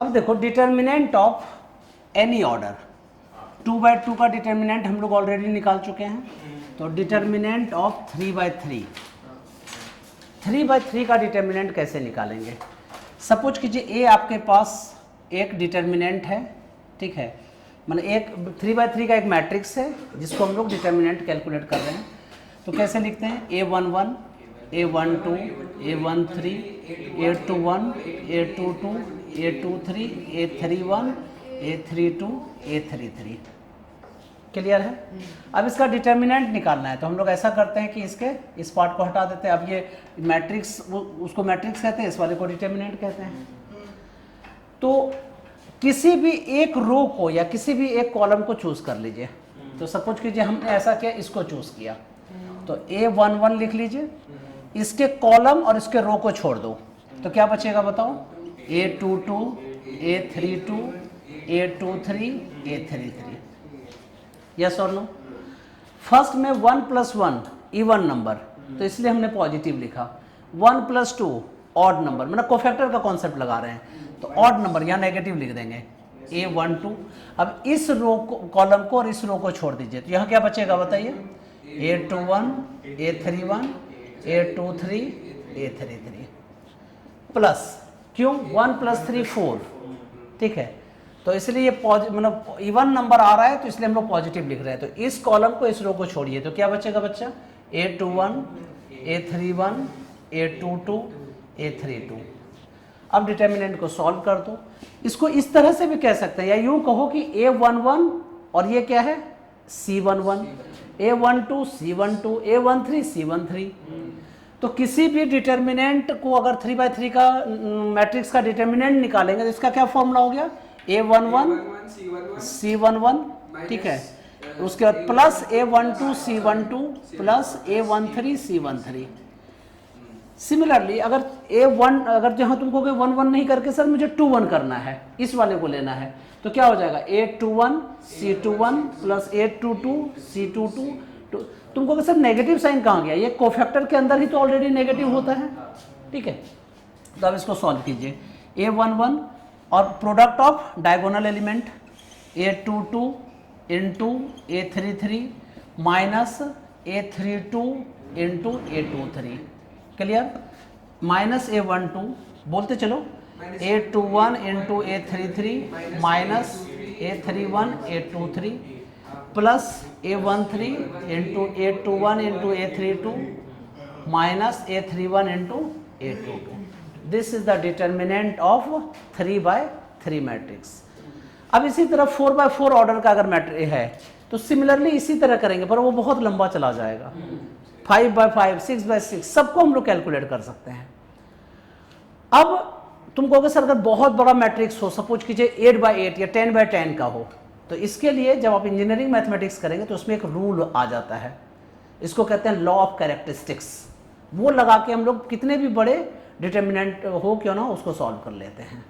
अब देखो determinant of any order, 2/2 का डिटर्मिनेंट हम लोग ऑलरेडी निकाल चुके हैं। तो डिटर्मिनेंट ऑफ 3/3, 3/3 का डिटर्मिनेंट कैसे निकालेंगे? सपोज कीजिए ए आपके पास एक डिटर्मिनेंट है, ठीक है, मतलब एक 3/3 का एक मैट्रिक्स है जिसको हम लोग डिटर्मिनेंट कैलकुलेट कर रहे हैं। तो कैसे लिखते हैं? A11, A12, A13, A21, A22, A23, A31, A32, A33। Clear है? अब इसका डिटर्मिनेंट निकालना है तो हम लोग ऐसा करते हैं कि इसके इस पार्ट को हटा देते हैं। अब ये मैट्रिक्स, उसको मैट्रिक्स कहते हैं, इस वाले को डिटर्मिनेंट कहते हैं। तो किसी भी एक रो को या किसी भी एक कॉलम को चूज कर लीजिए। तो सपोज कीजिए हमने ऐसा किया, इसको चूज किया, तो A11 लिख लीजिए, इसके कॉलम और इसके रो को छोड़ दो, तो क्या बचेगा बताओ? A22, A32, A23, A33। Yes और नो? फर्स्ट में 1 + 1 इवन नंबर, तो इसलिए हमने पॉजिटिव लिखा। 1 + 2 ऑड नंबर, मतलब कोफैक्टर का कॉन्सेप्ट लगा रहे हैं, तो ऑड नंबर यहाँ नेगेटिव लिख देंगे A12। अब इस रो को, कॉलम को और इस रो को छोड़ दीजिए, तो यहाँ क्या बचेगा बताइए? A21, A31, A23, A33 plus, क्यों? 1 + 3 4, ठीक है, तो इसलिए ये मतलब इवन नंबर आ रहा है तो इसलिए हम लोग पॉजिटिव लिख रहे हैं। तो इस कॉलम को इस रो को छोड़िए, तो क्या बचेगा बच्चा? A21, A31, A22, A32। अब डिटर्मिनेंट को सॉल्व कर दो। इसको इस तरह से भी कह सकते हैं, या यूं कहो कि A11 और ये क्या है? C11, A12 C12, A13 C13। तो किसी भी डिटर्मिनेंट को अगर 3/3 का मैट्रिक्स का डिटर्मिनेंट निकालेंगे तो इसका क्या फॉर्मूला हो गया? A11 C11, ठीक है, उसके बाद plus A12 C12 plus A13 C13। Similarly अगर A1, अगर जहां तुमको 1 1 नहीं करके सर मुझे 2 1 करना है, इस वाले को लेना है, तो क्या हो जाएगा? A21 C21 plus A22 C22। तुमको सर नेगेटिव साइन कहाँ गया? ये कोफैक्टर के अंदर ही तो ऑलरेडी नेगेटिव होता है, ठीक है। तो अब इसको सॉल्व कीजिए। A11 और product of diagonal element A22 into A33 minus A32 into A23। Clear? Minus A12 बोलते चलो, A21 into A33 minus A31 A23 plus A13 into A21 into A32 minus A31 into A22। This is the determinant of 3/3 matrix. अब इसी तरह 4/4 order का अगर matrix है तो similarly इसी तरह करेंगे, पर वो बहुत लंबा चला जाएगा। 5/5, 6/6 सबको हम लोग कैलकुलेट कर सकते हैं। अब तुम कहोगे सर अगर बहुत बड़ा मैट्रिक्स हो, सपोज कीजिए 8/8 या 10/10 का हो, तो इसके लिए जब आप इंजीनियरिंग मैथमेटिक्स करेंगे तो उसमें एक रूल आ जाता है, इसको कहते हैं लॉ ऑफ कैरेक्टरिस्टिक्स। वो लगा के हम लोग कितने भी बड़े डिटर्मिनेंट हो क्यों ना उसको सॉल्व कर लेते हैं।